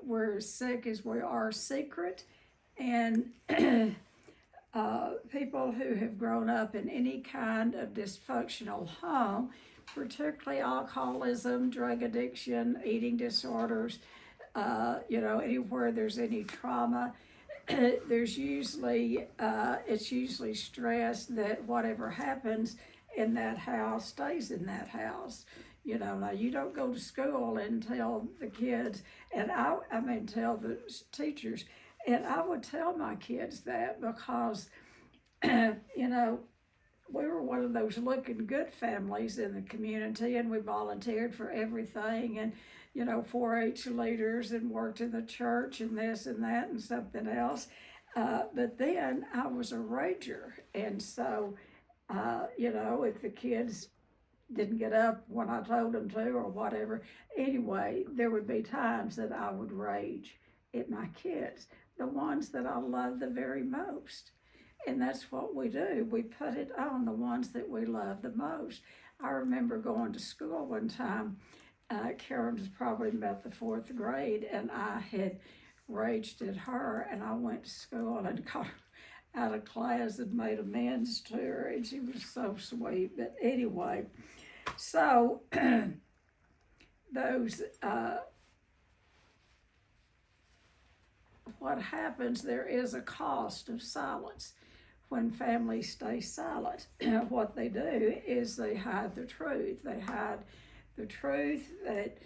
we're as sick as we are secret. And people who have grown up in any kind of dysfunctional home, particularly alcoholism, drug addiction, eating disorders, anywhere there's any trauma, there's usually it's usually stress that whatever happens in that house stays in that house. Now you don't go to school and tell the kids, and tell the teachers, and I would tell my kids that because, we were one of those looking good families in the community, and we volunteered for everything, and 4-H leaders, and worked in the church and this and that and something else. But then I was a rager, and so if the kids didn't get up when I told them to or whatever, anyway, there would be times that I would rage at my kids, the ones that I love the very most. And that's what we do. We put it on the ones that we love the most. I remember going to school one time. Karen was probably about the 4th grade, and I had raged at her, and I went to school and got her out of class and made amends to her, and she was so sweet. But anyway, so those what happens, there is a cost of silence when families stay silent. What they do is they hide the truth. They hide the truth that,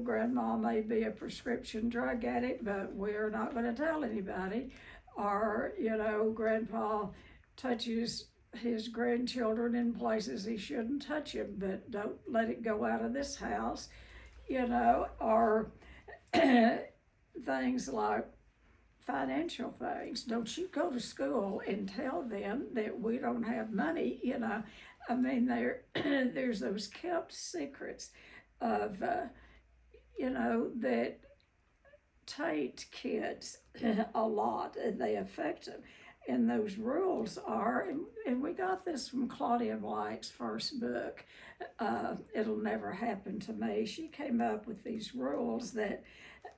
grandma may be a prescription drug addict, but we're not going to tell anybody. Or, grandpa touches his grandchildren in places he shouldn't touch them, but don't let it go out of this house, or things like financial things. Don't you go to school and tell them that we don't have money, there's those kept secrets of, that taint kids a lot, and they affect them. And those rules are, and we got this from Claudia Black's first book, It'll Never Happen to Me. She came up with these rules that,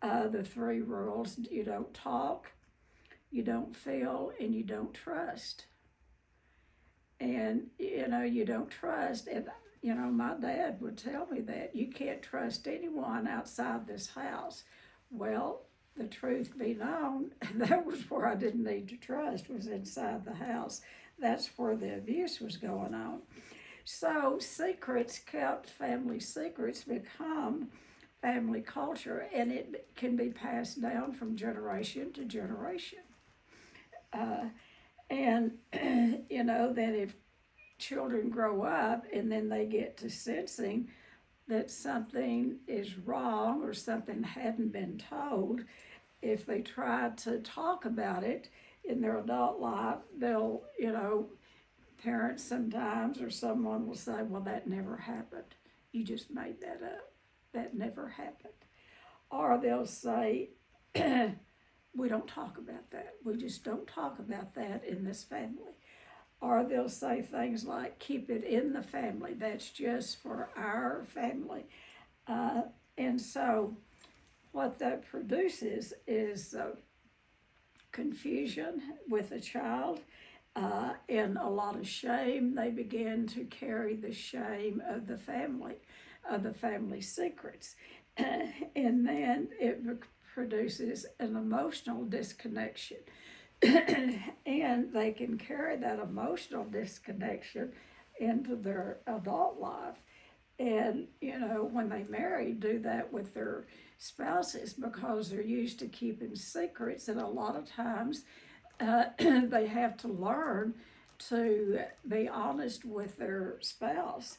the 3 rules: you don't talk, you don't feel, and you don't trust. And, you don't trust, and, my dad would tell me that you can't trust anyone outside this house. Well, the truth be known, that was where I didn't need to trust, was inside the house. That's where the abuse was going on. So secrets, kept family secrets, become family culture, and it can be passed down from generation to generation. And, then if children grow up and then they get to sensing that something is wrong or something hadn't been told, if they try to talk about it in their adult life, they'll, parents sometimes or someone will say, well, that never happened. You just made that up. That never happened. Or they'll say, we don't talk about that. We just don't talk about that in this family. Or they'll say things like, keep it in the family. That's just for our family. And so what that produces is confusion with a child, and a lot of shame. They begin to carry the shame of the family secrets. And then it produces an emotional disconnection. And they can carry that emotional disconnection into their adult life. And, when they marry, do that with their spouses because they're used to keeping secrets. And a lot of times they have to learn to be honest with their spouse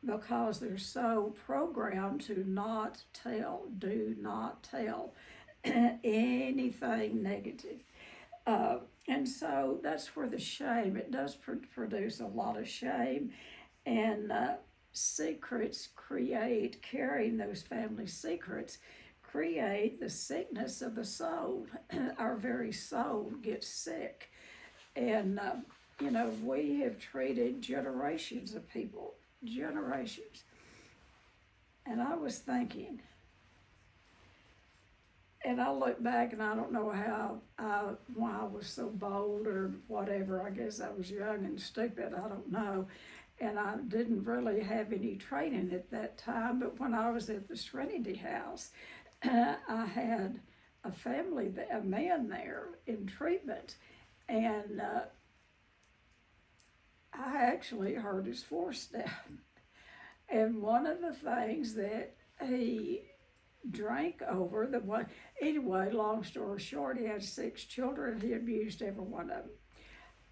because they're so programmed to not tell, do not tell anything negative. And so that's where the shame, it does produce a lot of shame, and secrets carrying those family secrets, create the sickness of the soul. Our very soul gets sick. And, we have treated generations of people, generations. And I was thinking, and I look back and I don't know why I was so bold or whatever. I guess I was young and stupid. I don't know. And I didn't really have any training at that time. But when I was at the Serenity House, I had a man there in treatment, and I actually heard his voice down. And one of the things that he drank over, anyway, long story short, he had 6 children. He abused every one of them.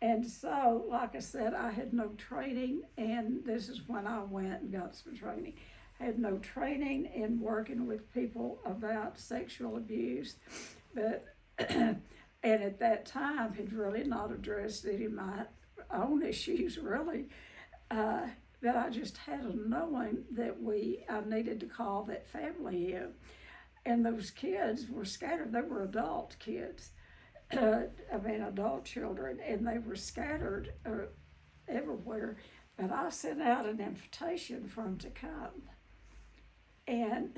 And so, like I said, I had no training, and this is when I went and got some training. I had no training in working with people about sexual abuse, but and at that time had really not addressed any of my own issues, really. That I just had a knowing that I needed to call that family in. And those kids were scattered. They were adult kids, adult children, and they were scattered everywhere. But I sent out an invitation for them to come. And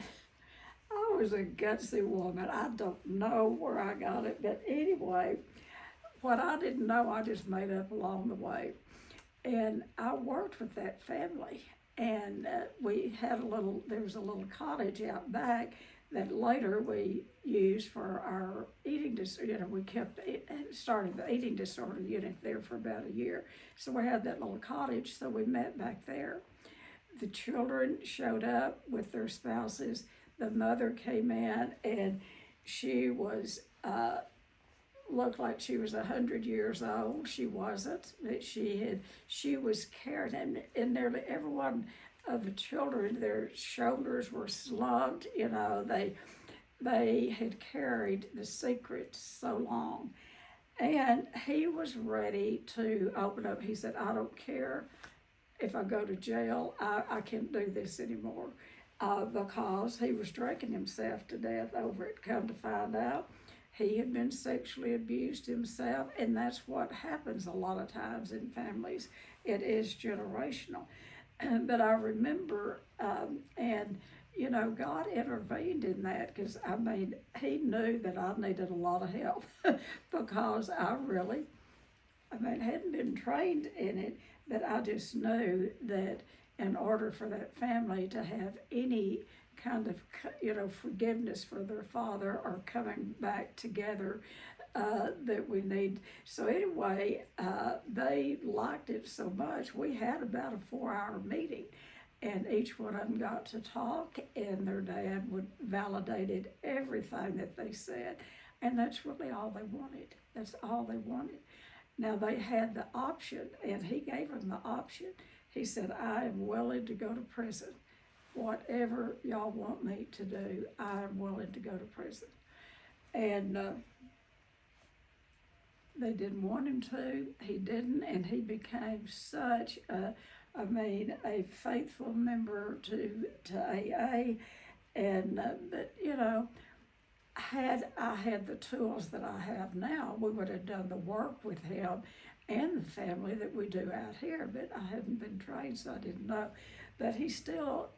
I was a gutsy woman. I don't know where I got it, but anyway, what I didn't know, I just made up along the way. And I worked with that family, and there was a little cottage out back that later we used for our eating disorder. We started the eating disorder unit there for about a year. So we had that little cottage, so we met back there. The children showed up with their spouses. The mother came in, and she was, looked like she was 100 years old. She wasn't, but she was carried, and nearly every one of the children, their shoulders were slumped. They had carried the secret so long. And he was ready to open up. He said, I don't care if I go to jail, I can't do this anymore. Because he was drinking himself to death over it. Come to find out, he had been sexually abused himself, and that's what happens a lot of times in families. It is generational. But I remember, God intervened in that, because he knew that I needed a lot of help because I hadn't been trained in it, but I just knew that in order for that family to have any kind of, forgiveness for their father or coming back together, that we need. So anyway, they liked it so much. We had about a 4-hour meeting, and each one of them got to talk, and their dad validated everything that they said. And that's really all they wanted. That's all they wanted. Now they had the option, and he gave them the option. He said, I am willing to go to prison. Whatever y'all want me to do, I am willing to go to prison. And they didn't want him to. He didn't, and he became such a faithful member to AA. And but had I had the tools that I have now, we would have done the work with him and the family that we do out here. But I hadn't been trained, so I didn't know. But he still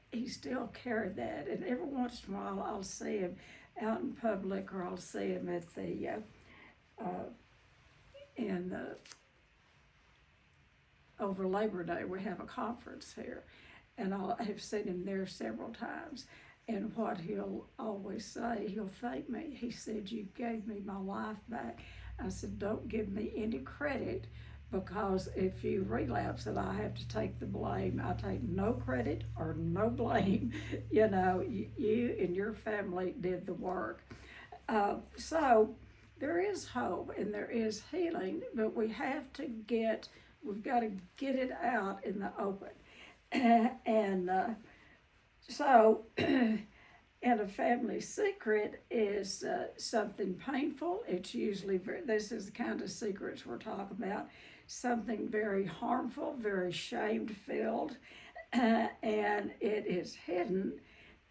carried that, and every once in a while I'll see him out in public, or I'll see him at over Labor Day. We have a conference here, and I have seen him there several times. And what he'll always say, he'll thank me. He said, you gave me my life back. I said, don't give me any credit, because if you relapse it, I have to take the blame. I take no credit or no blame. You and your family did the work. So there is hope and there is healing, but we've got to get it out in the open. And so, and a family secret is something painful. It's usually this is the kind of secrets we're talking about. Something very harmful, very shame-filled, and it is hidden.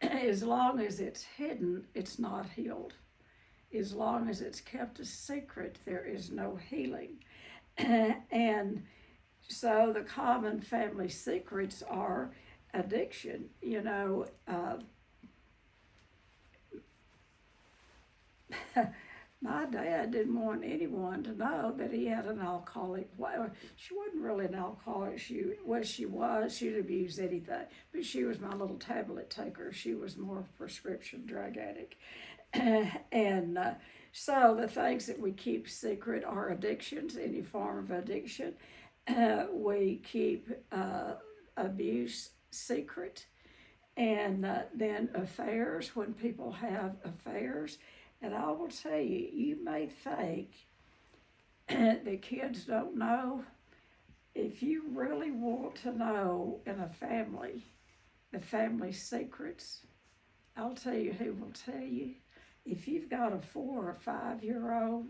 As long as it's hidden, it's not healed. As long as it's kept a secret, there is no healing. And so the common family secrets are addiction, my dad didn't want anyone to know that he had an alcoholic. Well, she wasn't really an alcoholic. She'd abuse anything, but she was my little tablet taker. She was more of a prescription drug addict. And so the things that we keep secret are addictions, any form of addiction. We keep abuse secret. And then affairs, when people have affairs. And I will tell you, you may think that kids don't know. If you really want to know in a family, the family secrets, I'll tell you who will tell you. If you've got a 4 or 5 year old,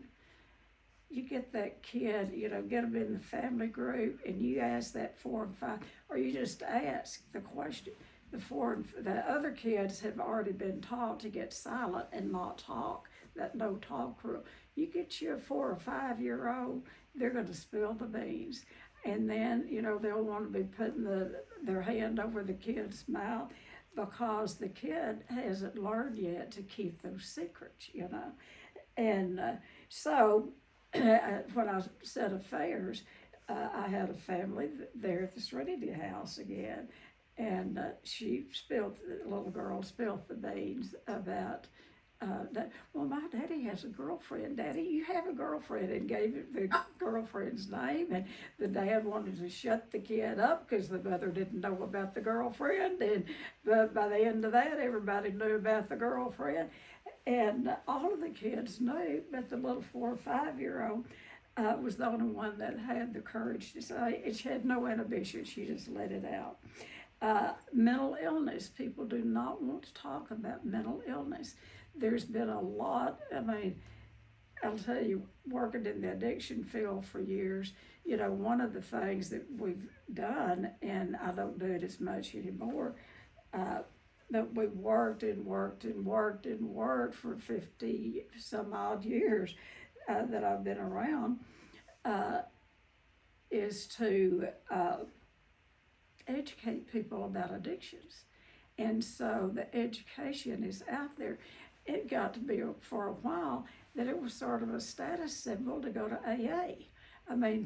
you get that kid, get them in the family group and you ask that 4 and 5, or you just ask the question. The other kids have already been taught to get silent and not talk, that no talk rule. You get you a 4 or 5 year old, they're going to spill the beans. And then, they'll want to be putting their hand over the kid's mouth because the kid hasn't learned yet to keep those secrets, And so when I said affairs, I had a family there at the Serenity House again. And the little girl spilled the beans about that. Well, my daddy has a girlfriend. Daddy, you have a girlfriend, and gave it the girlfriend's name. And the dad wanted to shut the kid up because the mother didn't know about the girlfriend. And but by the end of that, everybody knew about the girlfriend. And all of the kids knew, but the little 4 or 5 year old was the only one that had the courage to say it. She had no inhibition. She just let it out. Mental illness. People do not want to talk about mental illness. There's been a lot, I'll tell you, working in the addiction field for years, one of the things that we've done, and I don't do it as much anymore, that we worked for 50 some odd years that I've been around, is to educate people about addictions. And so the education is out there. It got to be for a while that it was sort of a status symbol to go to AA.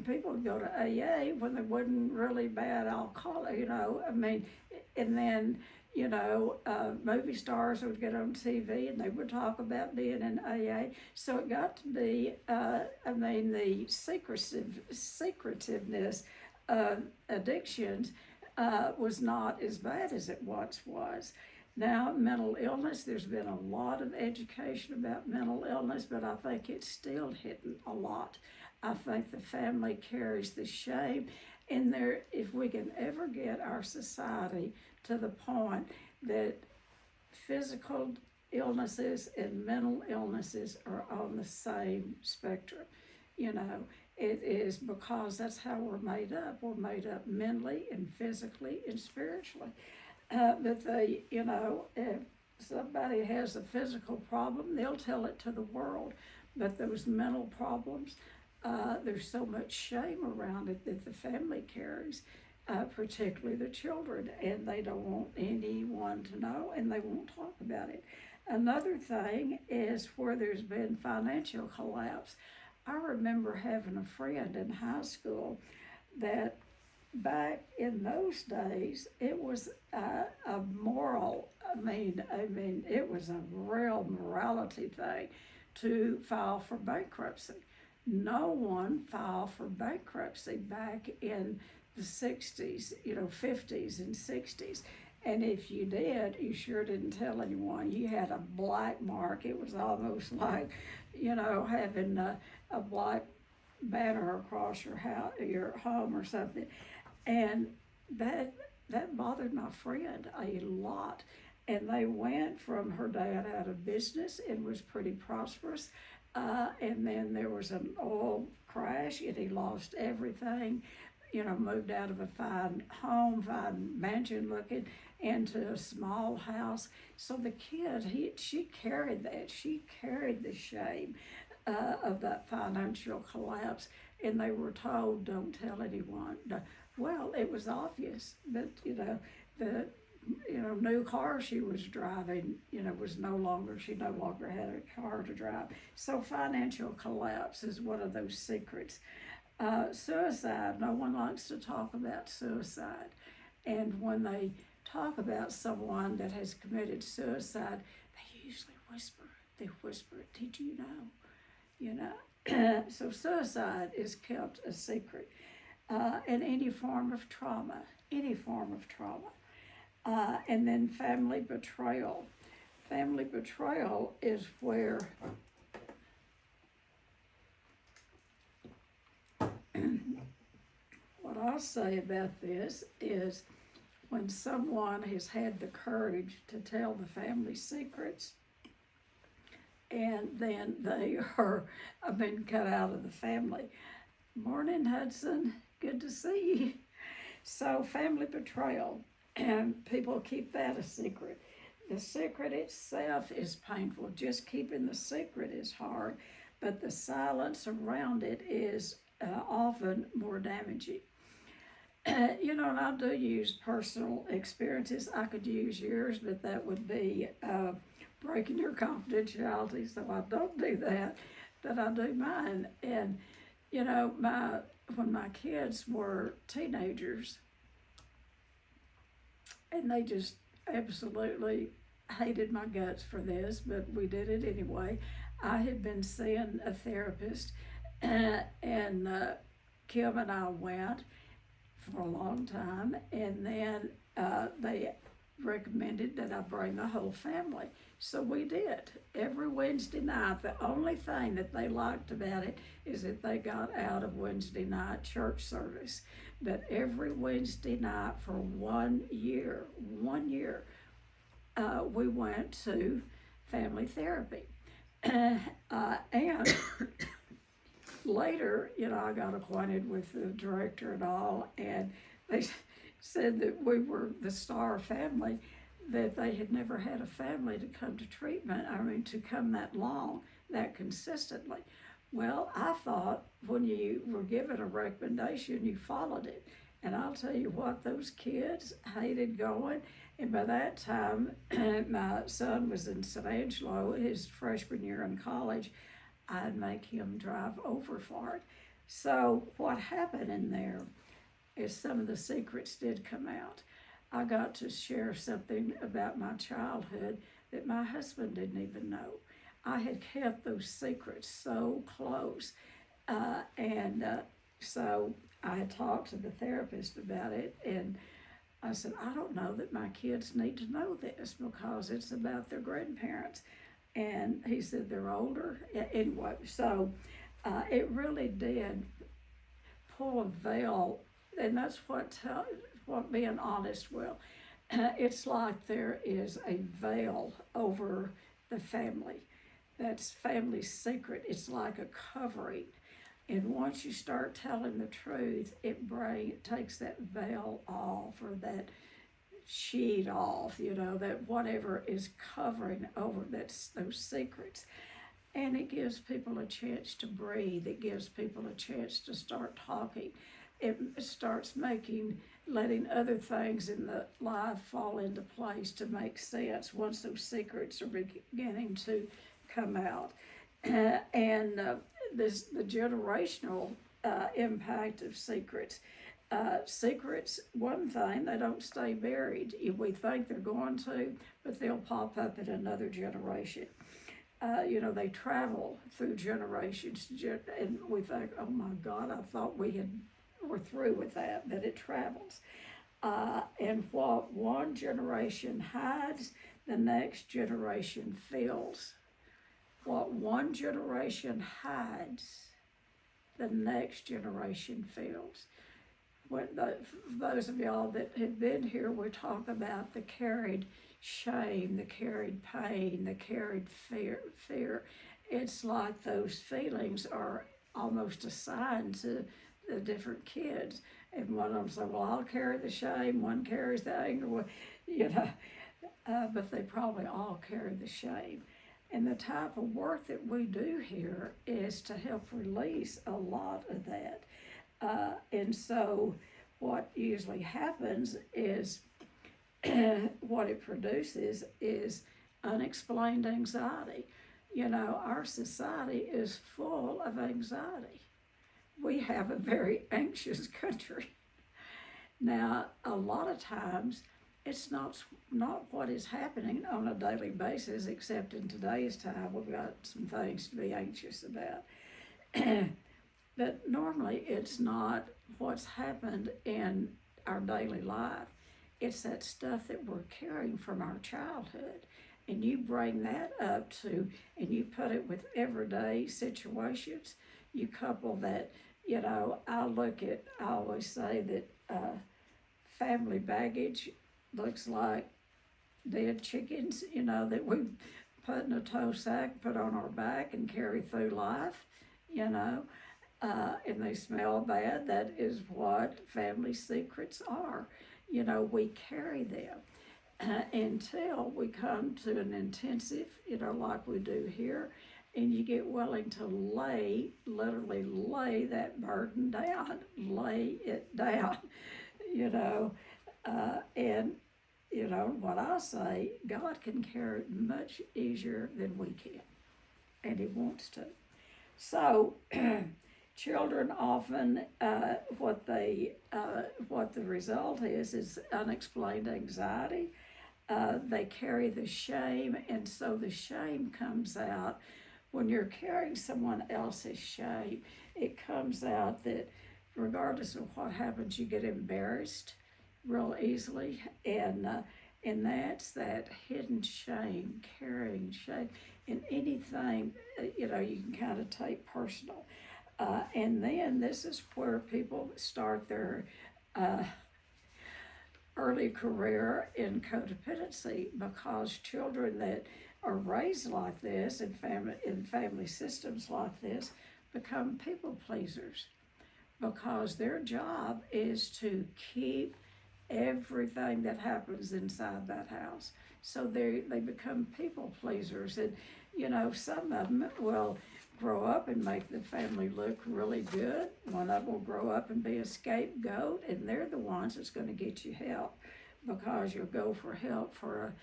People would go to AA when they wasn't really bad alcohol, and then, movie stars would get on TV and they would talk about being in AA. So it got to be, the secretiveness of addictions was not as bad as it once was. Now, mental illness, there's been a lot of education about mental illness, but I think it's still hidden a lot. I think the family carries the shame, and if we can ever get our society to the point that physical illnesses and mental illnesses are on the same spectrum, it is because that's how we're made up. We're made up mentally and physically and spiritually. But if somebody has a physical problem, they'll tell it to the world. But those mental problems, there's so much shame around it that the family carries, particularly the children, and they don't want anyone to know, and they won't talk about it. Another thing is where there's been financial collapse. I remember having a friend in high school that back in those days, it was a moral, it was a real morality thing to file for bankruptcy. No one filed for bankruptcy back in the 60s, 50s and 60s. And if you did, you sure didn't tell anyone. You had a black mark. It was almost like, having a black banner across your house, your home or something. And that bothered my friend a lot. And they went from her dad out of business and was pretty prosperous. And then there was an oil crash and he lost everything, moved out of a fine home, fine mansion looking, into a small house. So the kid, she carried that. She carried the shame of that financial collapse. And they were told, don't tell anyone. Well, it was obvious that, the new car she was driving, she no longer had a car to drive. So financial collapse is one of those secrets. Suicide, no one likes to talk about suicide. And when they talk about someone that has committed suicide, they usually whisper. They whisper, "Did you know?" So suicide is kept a secret. And any form of trauma. And then family betrayal. Family betrayal is where what I'll say about this is when someone has had the courage to tell the family secrets and then they are been cut out of the family. Morning, Hudson. Good to see you. So family betrayal, and people keep that a secret. The secret itself is painful. Just keeping the secret is hard, but the silence around it is often more damaging. And I do use personal experiences. I could use yours, but that would be breaking your confidentiality, so I don't do that, but I do mine. And, when my kids were teenagers, and they just absolutely hated my guts for this, but we did it anyway. I had been seeing a therapist, and Kim and I went for a long time, and then they recommended that I bring the whole family. So we did. Every Wednesday night, the only thing that they liked about it is that they got out of Wednesday night church service. But every Wednesday night for 1 year, we went to family therapy. And later, I got acquainted with the director and all, and they said that we were the star family, that they had never had a family to come to treatment, to come that long, that consistently. Well, I thought when you were given a recommendation, you followed it. And I'll tell you what, those kids hated going. And by that time, my son was in San Angelo, his freshman year in college. I'd make him drive over for it. So what happened in there is some of the secrets did come out. I got to share something about my childhood that my husband didn't even know. I had kept those secrets so close. So I had talked to the therapist about it, and I said, I don't know that my kids need to know this because it's about their grandparents. And he said, they're older. Anyway, so it really did pull a veil, and that's what being honest will. It's like there is a veil over the family. That's family secret. It's like a covering. And once you start telling the truth, it takes that veil off, or that sheet off, that whatever is covering over those secrets. And it gives people a chance to breathe. It gives people a chance to start talking. It starts letting other things in the life fall into place to make sense once those secrets are beginning to come out. The generational impact of secrets. Secrets, one thing, they don't stay buried. We think they're going to, but they'll pop up in another generation. They travel through generations, and we think, oh my God, I thought we're through with that, but it travels. And what one generation hides, the next generation fills. What one generation hides, the next generation fills. Those of y'all that have been here, we talk about the carried shame, the carried pain, the carried fear. It's like those feelings are almost assigned to the different kids. And one of them said, well, I'll carry the shame, one carries the anger, but they probably all carry the shame. And the type of work that we do here is to help release a lot of that. And so what usually happens is what it produces is unexplained anxiety. You know, our society is full of anxiety. We have a very anxious country. Now, a lot of times, it's not what is happening on a daily basis, except in today's time, we've got some things to be anxious about. But normally, it's not what's happened in our daily life. It's that stuff that we're carrying from our childhood. And you bring that up to, and you put it with everyday situations. You couple that, you know, I always say that family baggage looks like dead chickens, you know, that we put in a tow sack, put on our back, and carry through life, you know, and they smell bad. That is what family secrets are. You know, we carry them until we come to an intensive, you know, like we do here, and you get willing to literally lay that burden down, lay it down, you know, and you know what I say, God can carry it much easier than we can, and He wants to. So, children often, what the result is unexplained anxiety. They carry the shame, and so the shame comes out. When you're carrying someone else's shame, it comes out that regardless of what happens, you get embarrassed real easily, and that's that hidden shame, carrying shame, and anything you know you can kind of take personal, and then this is where people start their early career in codependency, because children that are raised like this in family systems like this become people pleasers, because their job is to keep everything that happens inside that house. So they become people pleasers, and you know, some of them will grow up and make the family look really good. One of them will grow up and be a scapegoat, and they're the ones that's going to get you help, because you'll go for help for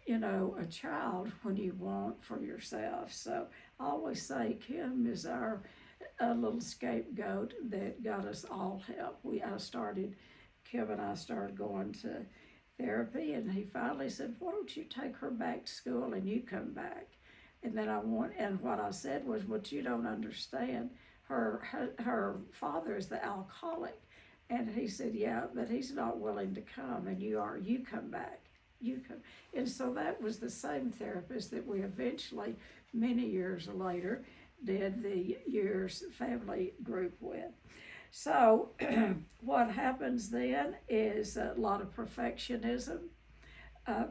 a child when you want for yourself. So I always say Kim is our little scapegoat that got us all help. Kim and I started going to therapy, and he finally said, why don't you take her back to school and you come back? And then what I said was, what you don't understand, her father is the alcoholic. And he said, yeah, but he's not willing to come, and you come back. You come. And so that was the same therapist that we eventually, many years later, did the years family group with. So what happens then is a lot of perfectionism.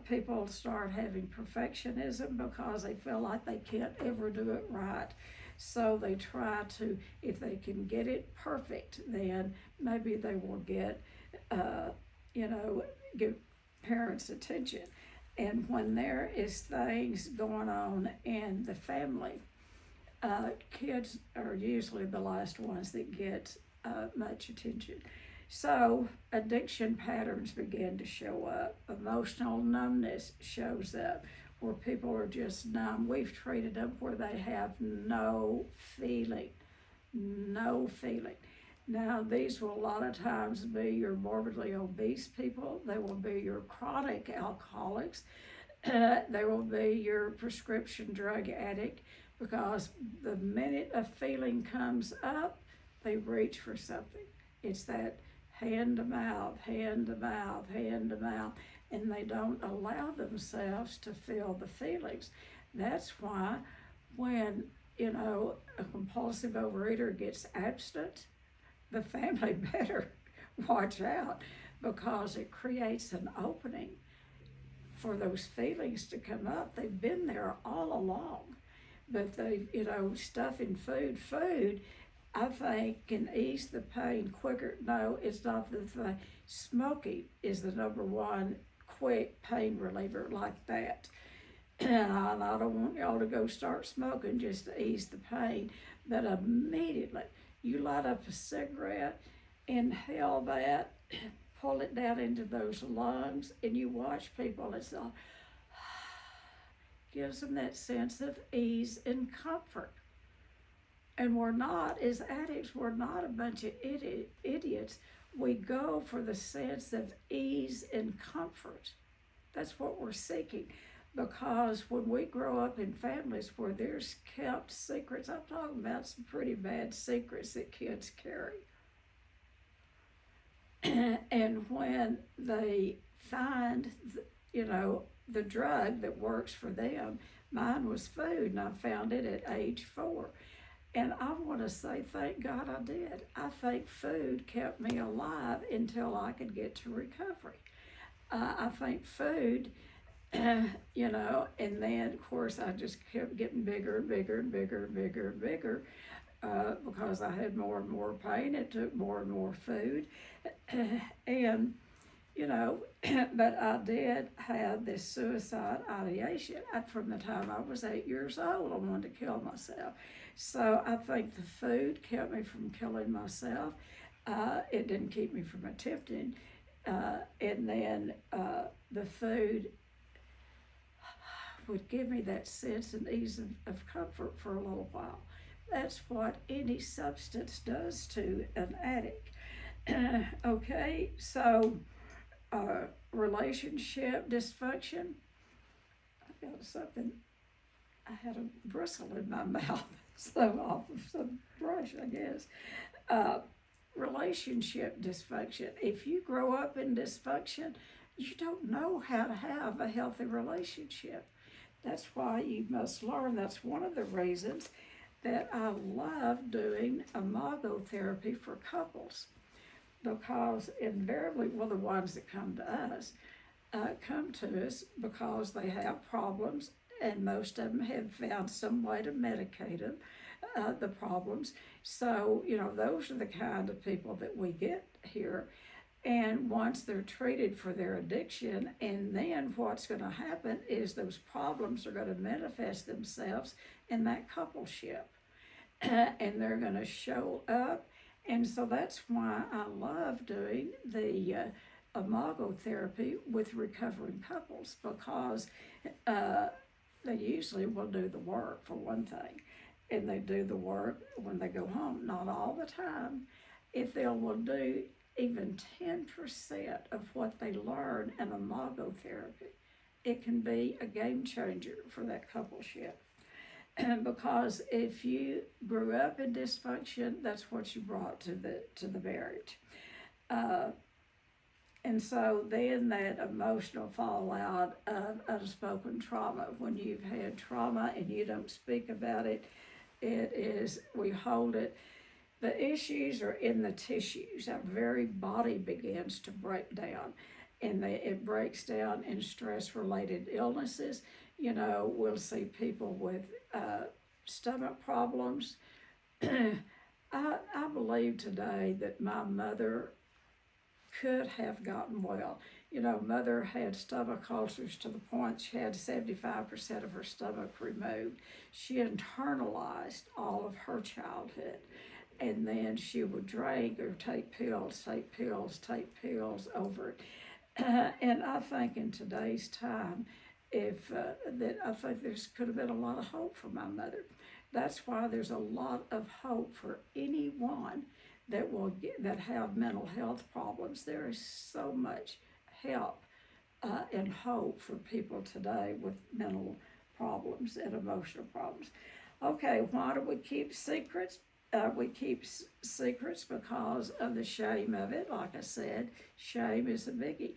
People start having perfectionism because they feel like they can't ever do it right. So they try to, if they can get it perfect, then maybe they will get, give parents attention. And when there is things going on in the family, kids are usually the last ones that get much attention. So addiction patterns begin to show up. Emotional numbness shows up, where people are just numb. We've treated them where they have no feeling. Now, these will a lot of times be your morbidly obese people. They will be your chronic alcoholics. They will be your prescription drug addict, because the minute a feeling comes up, they reach for something. It's that hand to mouth, and they don't allow themselves to feel the feelings. That's why when, a compulsive overeater gets abstinent, the family better watch out, because it creates an opening for those feelings to come up. They've been there all along, but stuffing food, I think, can ease the pain quicker. No, it's not the thing. Smoking is the number one quick pain reliever like that. And I don't want y'all to go start smoking just to ease the pain, but immediately you light up a cigarette, inhale that, pull it down into those lungs, and you watch people, it's all, gives them that sense of ease and comfort. And we're not, as addicts, we're not a bunch of idiots. We go for the sense of ease and comfort. That's what we're seeking. Because when we grow up in families where there's kept secrets, I'm talking about some pretty bad secrets that kids carry. And when they find, the drug that works for them, mine was food, and I found it at age 4. And I want to say, thank God I did. I think food kept me alive until I could get to recovery. I think food, and then of course I just kept getting bigger and bigger and bigger and bigger and bigger because I had more and more pain. It took more and more food. And, but I did have this suicide ideation. From the time I was 8 years old, I wanted to kill myself. So I think the food kept me from killing myself. It didn't keep me from attempting. And then the food would give me that sense and ease of comfort for a little while. That's what any substance does to an addict. Okay, so relationship dysfunction. I got something, I had a bristle in my mouth, so off of some brush, I guess. Relationship dysfunction. If you grow up in dysfunction, you don't know how to have a healthy relationship. That's why you must learn. That's one of the reasons that I love doing imago therapy for couples, because invariably, the ones that come to us because they have problems, and most of them have found some way to medicate them, the problems. So, those are the kind of people that we get here. And once they're treated for their addiction, and then what's going to happen is those problems are going to manifest themselves in that coupleship. And they're going to show up. And so that's why I love doing the imago therapy with recovering couples, because they usually will do the work, for one thing. And they do the work when they go home, not all the time. If they will do even 10% of what they learn in imago therapy, it can be a game changer for that coupleship. Because if you grew up in dysfunction, that's what you brought to the marriage. And so then that emotional fallout of unspoken trauma, when you've had trauma and you don't speak about it, we hold it. The issues are in the tissues. Our very body begins to break down, and it breaks down in stress-related illnesses. We'll see people with stomach problems. I believe today that my mother could have gotten well. Mother had stomach ulcers to the point she had 75% of her stomach removed. She internalized all of her childhood. And then she would drink or take pills over it. And I think in today's time, I think there could have been a lot of hope for my mother. That's why there's a lot of hope for anyone that have mental health problems. There is so much help and hope for people today with mental problems and emotional problems. Okay, why do we keep secrets? We keep secrets because of the shame of it. Like I said, shame is a biggie.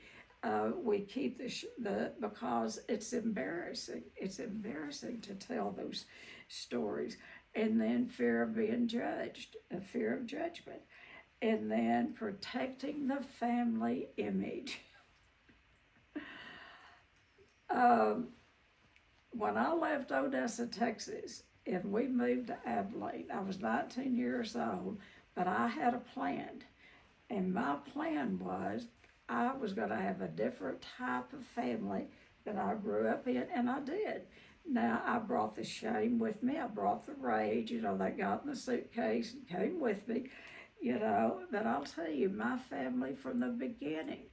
We keep because it's embarrassing. It's embarrassing to tell those stories. And then fear of being judged, a fear of judgment. And then protecting the family image. When I left Odessa, Texas, and we moved to Abilene, I was 19 years old, but I had a plan. And my plan was I was going to have a different type of family than I grew up in, and I did. Now, I brought the shame with me. I brought the rage, that got in the suitcase and came with me. But I'll tell you, my family from the beginning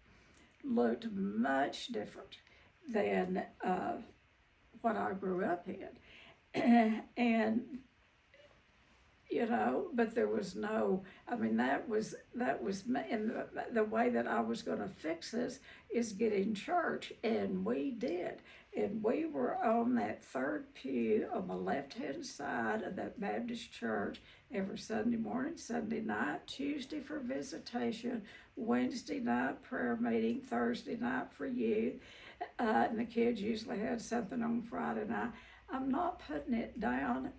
looked much different than what I grew up in. And but there was no, I mean, that was me. And the way that I was going to fix this is get in church, and we did. And we were on that third pew on the left-hand side of that Baptist church every Sunday morning, Sunday night, Tuesday for visitation, Wednesday night prayer meeting, Thursday night for youth, and the kids usually had something on Friday night. I'm not putting it down,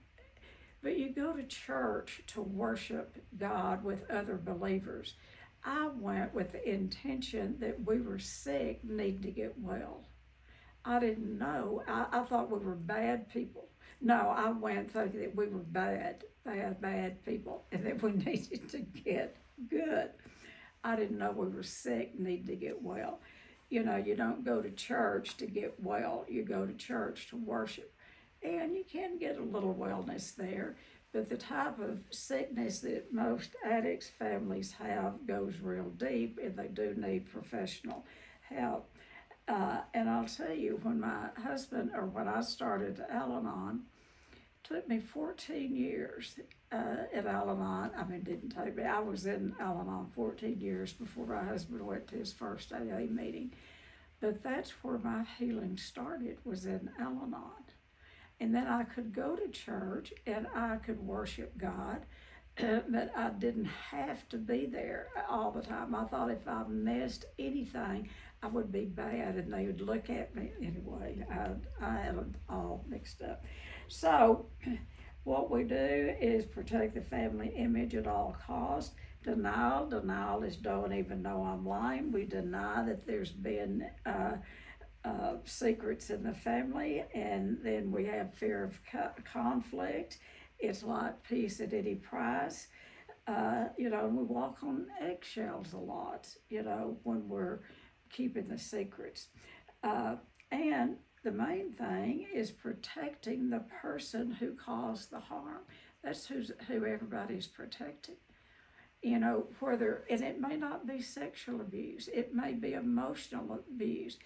but you go to church to worship God with other believers. I went with the intention that we were sick, needing to get well. I didn't know. I thought we were bad people. No, I went thinking that we were bad people, and that we needed to get good. I didn't know we were sick, needing to get well. You don't go to church to get well. You go to church to worship. And you can get a little wellness there, but the type of sickness that most addicts' families have goes real deep, and they do need professional help. And I'll tell you, when I started Al-Anon, it took me 14 years at Al-Anon. I mean, it didn't take me. I was in Al-Anon 14 years before my husband went to his first AA meeting. But that's where my healing started, was in Al-Anon. And then I could go to church and I could worship God, but I didn't have to be there all the time. I thought if I missed anything, I would be bad, and they would look at me anyway. I had it all mixed up. So what we do is protect the family image at all costs. Denial is don't even know I'm lying. We deny that there's been secrets in the family, and then we have fear of conflict. It's like peace at any price. And we walk on eggshells a lot, when we're keeping the secrets. And the main thing is protecting the person who caused the harm. That's who everybody's protecting. And it may not be sexual abuse, it may be emotional abuse.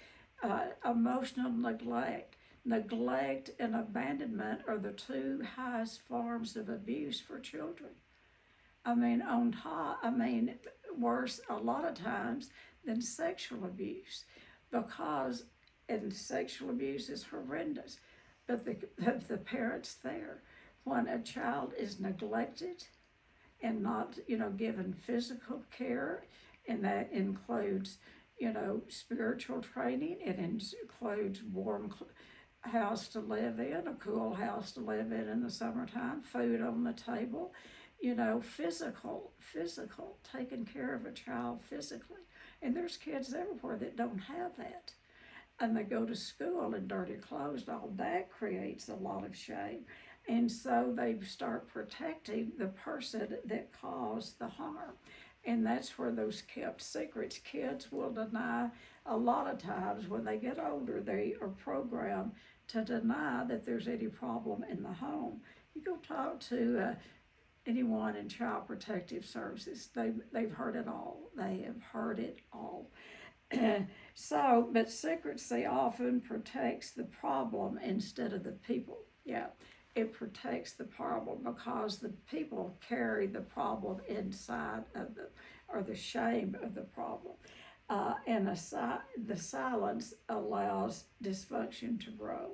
Emotional neglect. Neglect and abandonment are the two highest forms of abuse for children. Worse a lot of times than sexual abuse, and sexual abuse is horrendous, but the parents there, when a child is neglected and not, given physical care, and that includes spiritual training. It includes warm house to live in, a cool house to live in the summertime, food on the table, physical, taking care of a child physically. And there's kids everywhere that don't have that. And they go to school in dirty clothes. All that creates a lot of shame. And so they start protecting the person that caused the harm. And that's where those kept secrets. Kids will deny a lot of times. When they get older, they are programmed to deny that there's any problem in the home. You go talk to anyone in Child Protective Services, they've heard it all. They have heard it all. But secrecy often protects the problem instead of the people. Yeah. It protects the problem because the people carry the problem inside of them, or the shame of the problem. And the silence allows dysfunction to grow.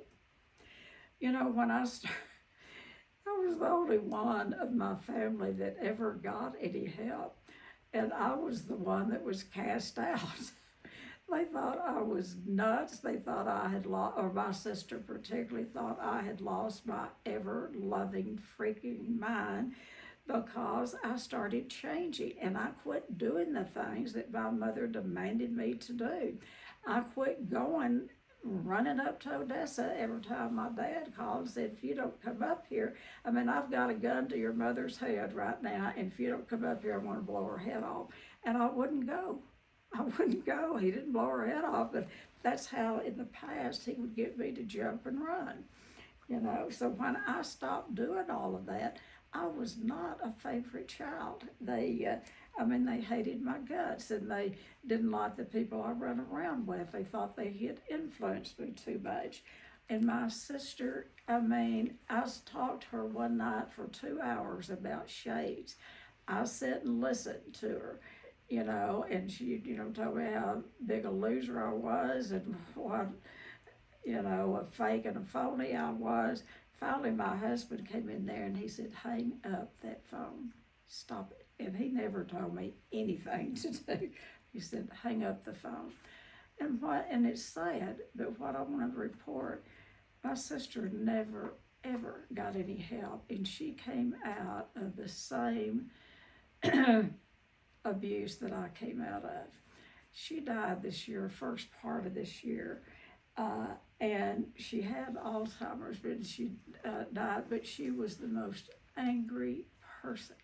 When I was the only one of my family that ever got any help, and I was the one that was cast out. They thought I was nuts. They thought I had lost, or my sister particularly thought I had lost my ever-loving freaking mind, because I started changing and I quit doing the things that my mother demanded me to do. I quit running up to Odessa every time my dad called and said, if you don't come up here, I've got a gun to your mother's head right now, and if you don't come up here, I'm going to blow her head off. And I wouldn't go. He didn't blow her head off, but that's how in the past he would get me to jump and run. you know. So when I stopped doing all of that, I was not a favorite child. They hated my guts, and they didn't like the people I run around with. They thought they had influenced me too much. And my sister, I talked to her one night for 2 hours about shades. I sat and listened to her, you know, and she, you know, told me how big a loser I was and what, you know, a fake and a phony I was. Finally, my husband came in there and he said, hang up that phone. Stop it. And he never told me anything to do. He said, hang up the phone. And it's sad, but what I want to report, my sister never, ever got any help. And she came out of the same abuse that I came out of. She died this year, first part of this year. And she had Alzheimer's, but she died, but she was the most angry person.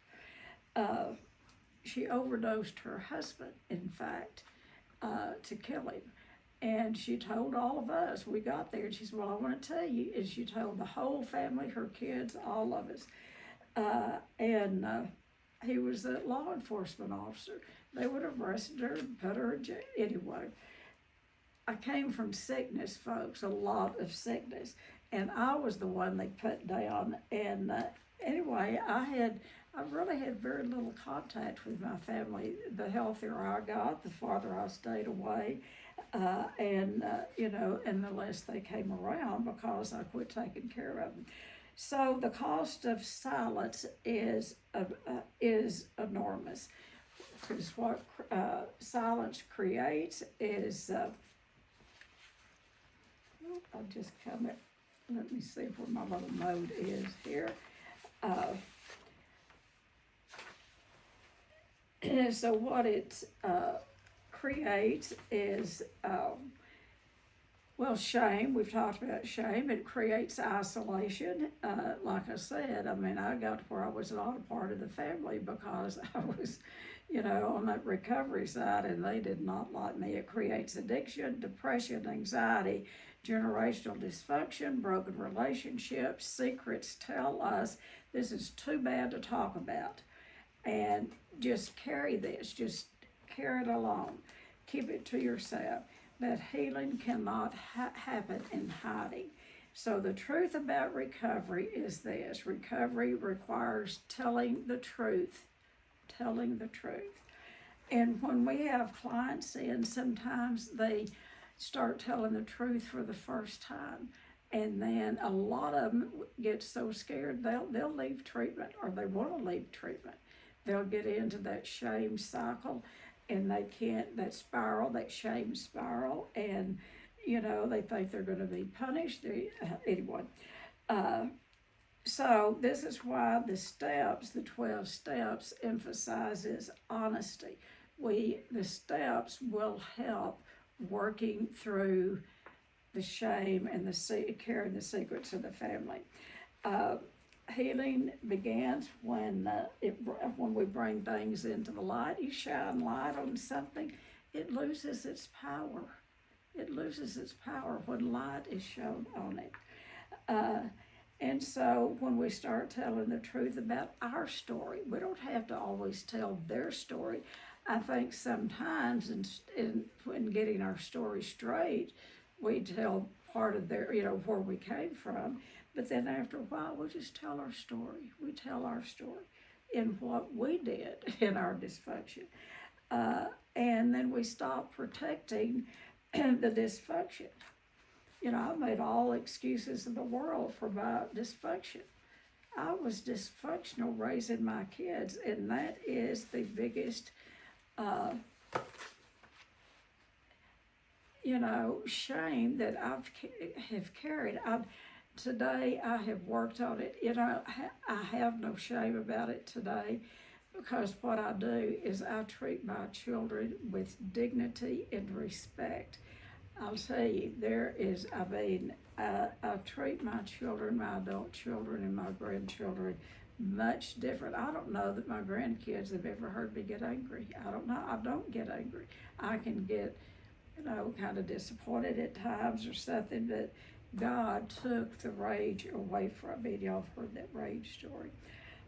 She overdosed her husband, in fact, to kill him. And she told all of us, we got there, and she said, well, I want to tell you, and she told the whole family, her kids, all of us. He was a law enforcement officer. They would have arrested her and put her in jail. Anyway, I came from sickness, folks, a lot of sickness, and I was the one they put down. And anyway, I really had very little contact with my family. The healthier I got, the farther I stayed away, you know, and the less they came around because I quit taking care of them. So the cost of silence is enormous. Because what silence creates is, I'll just let me see where my little mode is here. So what it creates is, shame. We've talked about shame. It creates isolation. Like I said, I got to where I was not a part of the family because I was, you know, on that recovery side, and they did not like me. It creates addiction, depression, anxiety, generational dysfunction, broken relationships. Secrets tell us this is too bad to talk about. And just carry this, just carry it along. Keep it to yourself. That healing cannot happen in hiding. So the truth about recovery is this. Recovery requires telling the truth. Telling the truth. And when we have clients in, sometimes they start telling the truth for the first time. And then a lot of them get so scared they'll leave treatment, or they want to leave treatment. They'll get into that shame cycle, and they can't, that shame spiral, and, you know, they think they're going to be punished. Anyway, so this is why the 12 steps emphasizes honesty. The steps will help working through the shame and carrying the secrets of the family. Healing begins when we bring things into the light. You shine light on something, it loses its power. It loses its power when light is shown on it. And so when we start telling the truth about our story, we don't have to always tell their story. I think sometimes in getting our story straight, we tell part of their, you know, where we came from. But then after a while, we'll just tell our story. We tell our story in what we did in our dysfunction. And then we stop protecting the dysfunction. You know, I made all excuses in the world for my dysfunction. I was dysfunctional raising my kids, and that is the biggest, shame that have carried. Today I have worked on it. You know, I have no shame about it today, because what I do is I treat my children with dignity and respect. I'll tell you, I treat my children, my adult children, and my grandchildren much different. I don't know that my grandkids have ever heard me get angry. I don't know. I don't get angry. I can get, kind of disappointed at times or something, but God took the rage away from me. Y'all have heard that rage story.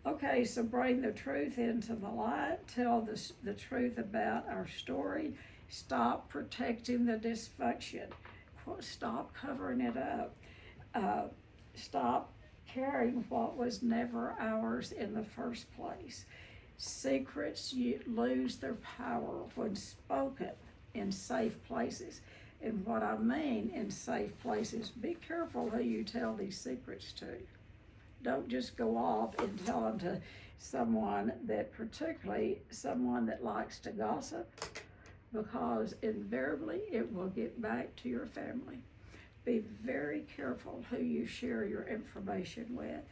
Okay, so bring the truth into the light, tell the truth about our story, stop protecting the dysfunction, stop covering it up, stop carrying what was never ours in the first place. Secrets lose their power when spoken in safe places. And what I mean in safe places, be careful who you tell these secrets to. Don't just go off and tell them to someone that, particularly someone that likes to gossip, because invariably it will get back to your family. Be very careful who you share your information with.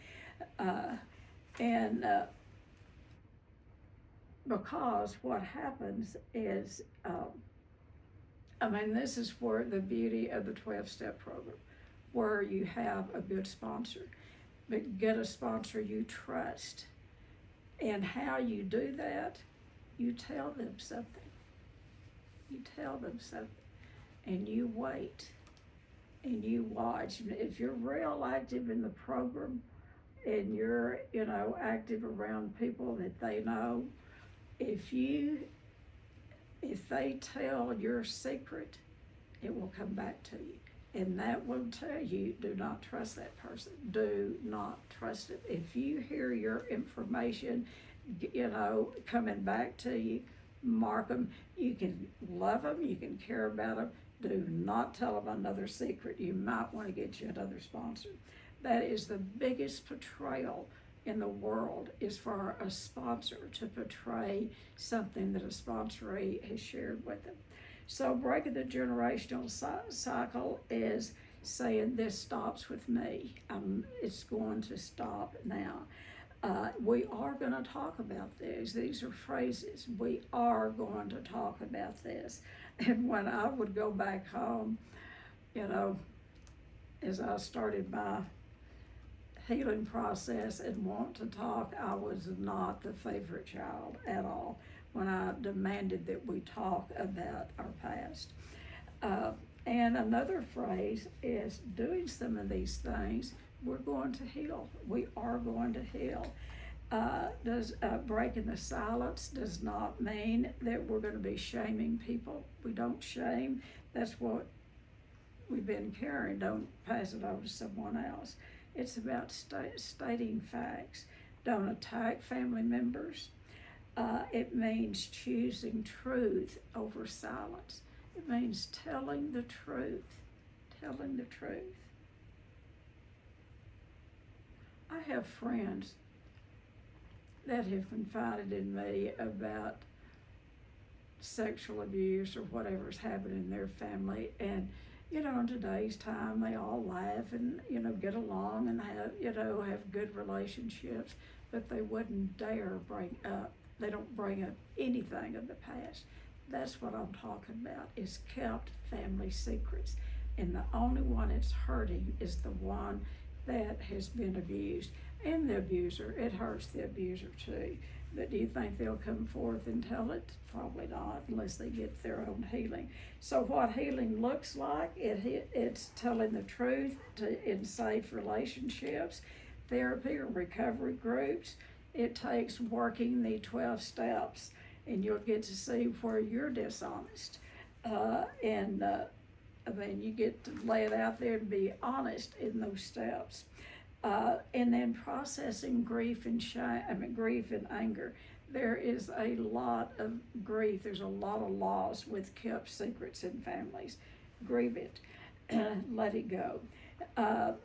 Because what happens is, this is where the beauty of the 12-step program, where you have a good sponsor. But get a sponsor you trust. And how you do that, you tell them something. You tell them something. And you wait. And you watch. If you're real active in the program and you're, active around people that they know, if they tell your secret, it will come back to you. And that will tell you, do not trust that person. Do not trust it. If you hear your information, coming back to you, mark them. You can love them. You can care about them. Do not tell them another secret. You might want to get you another sponsor. That is the biggest betrayal in the world, is for a sponsor to betray something that a sponsoree has shared with them. So breaking the generational cycle is saying, this stops with me. It's going to stop now. We are going to talk about this. These are phrases. We are going to talk about this. And when I would go back home, as I started my healing process and want to talk, I was not the favorite child at all when I demanded that we talk about our past. And another phrase is, doing some of these things, we're going to heal. We are going to heal. Breaking the silence does not mean that we're going to be shaming people. We don't shame. That's what we've been carrying. Don't pass it over to someone else. It's about stating facts. Don't attack family members. It means choosing truth over silence. It means telling the truth. Telling the truth. I have friends that have confided in me about sexual abuse or whatever's happened in their family. And, in today's time, they all laugh and, get along and have good relationships, but they wouldn't dare they don't bring up anything of the past. That's what I'm talking about, is kept family secrets. And the only one it's hurting is the one that has been abused. And the abuser, it hurts the abuser too. But do you think they'll come forth and tell it? Probably not, unless they get their own healing. So what healing looks like, it's telling the truth in safe relationships, therapy or recovery groups. It takes working the 12 steps, and you'll get to see where you're dishonest. You get to lay it out there and be honest in those steps. And then processing grief and grief and anger. There is a lot of grief. There's a lot of loss with kept secrets in families. Grieve it. Let it go.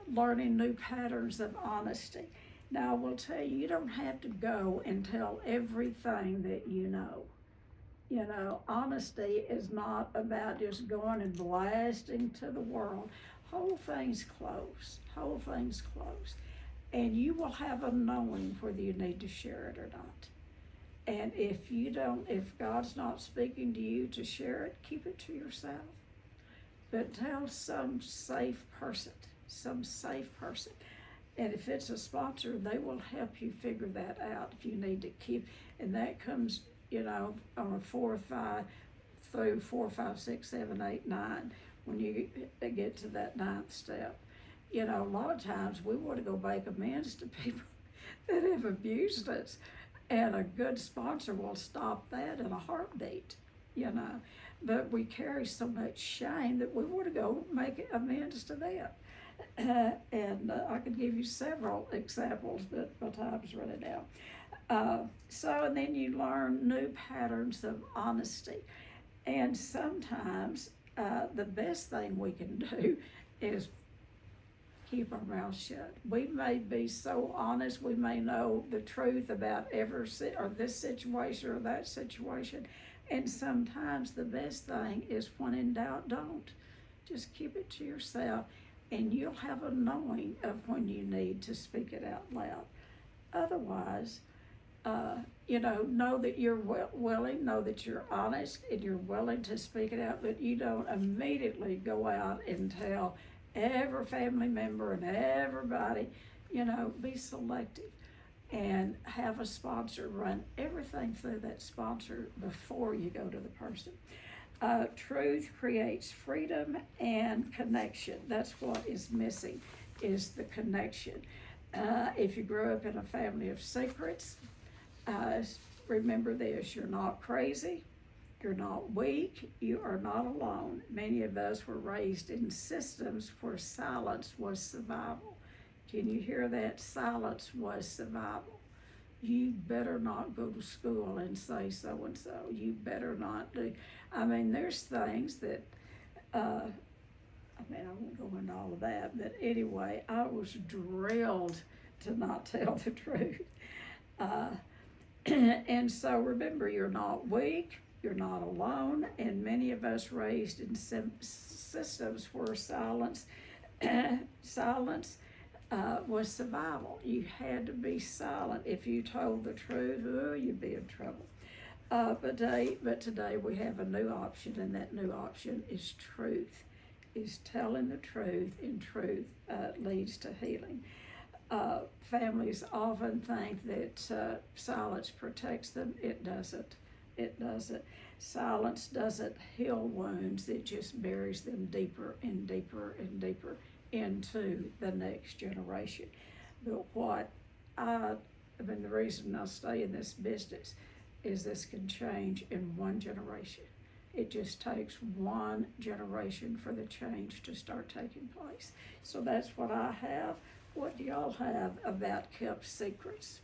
Learning new patterns of honesty. Now, I will tell you, you don't have to go and tell everything that you know. Honesty is not about just going and blasting to the world. Hold things close. Hold things close. And you will have a knowing whether you need to share it or not. And if God's not speaking to you to share it, keep it to yourself. But tell some safe person. And if it's a sponsor, they will help you figure that out if you need to keep. And that comes, on a 4, 5, through 4, 5, 6, 7, 8, 9, when you get to that 9th step. you know, a lot of times we want to go make amends to people that have abused us, and a good sponsor will stop that in a heartbeat, you know. But we carry so much shame that we want to go make amends to them. And I could give you several examples, but my time's running out. And then you learn new patterns of honesty. And sometimes the best thing we can do is keep our mouths shut. We may be so honest, we may know the truth about or this situation or that situation, and sometimes the best thing is, when in doubt, don't. Just keep it to yourself, and you'll have a knowing of when you need to speak it out loud. Otherwise, know that you're willing, know that you're honest, and you're willing to speak it out, but you don't immediately go out and tell every family member and everybody. Be selective and have a sponsor run everything through that sponsor before you go to the person. Truth creates freedom and connection. That's what is missing, is the connection. If you grew up in a family of secrets, remember this: you're not crazy, you're not weak, you are not alone. Many of us were raised in systems where silence was survival. Can you hear that? Silence was survival. You better not go to school and say so and so. You better not do. There's things that, I won't go into all of that, but anyway, I was drilled to not tell the truth. And so remember, you're not weak, you're not alone, and many of us raised in systems where silence was survival. You had to be silent. If you told the truth, you'd be in trouble. But today we have a new option, and that new option is truth, is telling the truth, and truth leads to healing. Families often think that silence protects them. It doesn't. It doesn't. Silence doesn't heal wounds. It just buries them deeper and deeper and deeper into the next generation. But the reason I stay in this business is this can change in one generation. It just takes one generation for the change to start taking place. So that's what I have. What do y'all have about kept secrets?